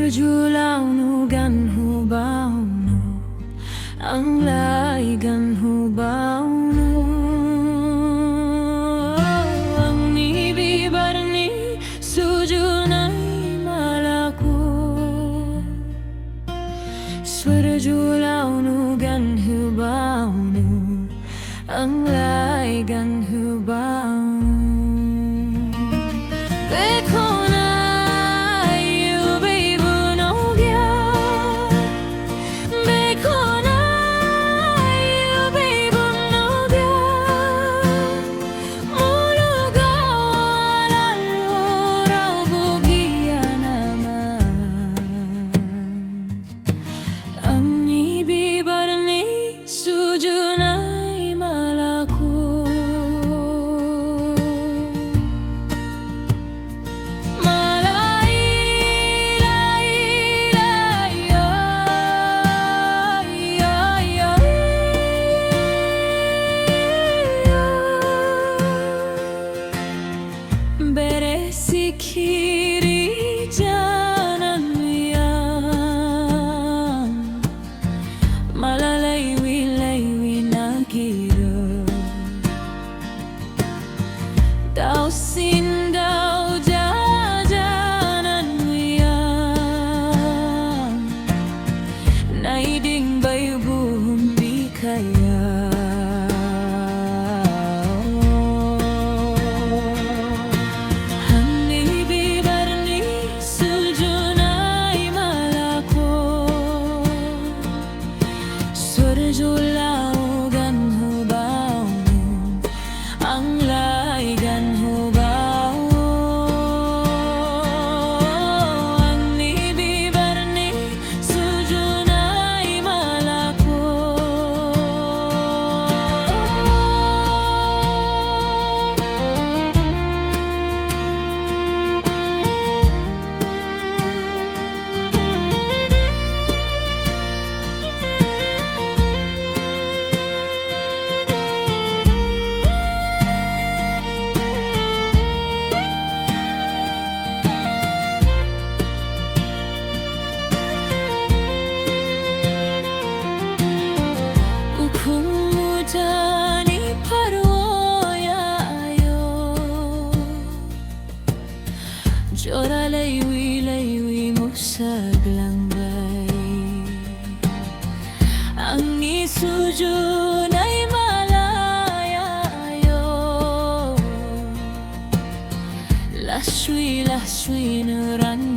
Swirjulaw no gan hubaw no ang lai gan hubaw no ang nibibar ni sujunay malaku Swirjulaw no gan hubaw no ang lai gan hubaw Sikiri janan yang malalaiwi nakira daw sindaw jajanan yang naiding bayubuhum di kaya Swirjulaw gan hubaw ang lai gan hubaw ang nibibar ni sujunay malako Jora laywi mo sa glanggay ang nisujun ay malayayo laswi nuran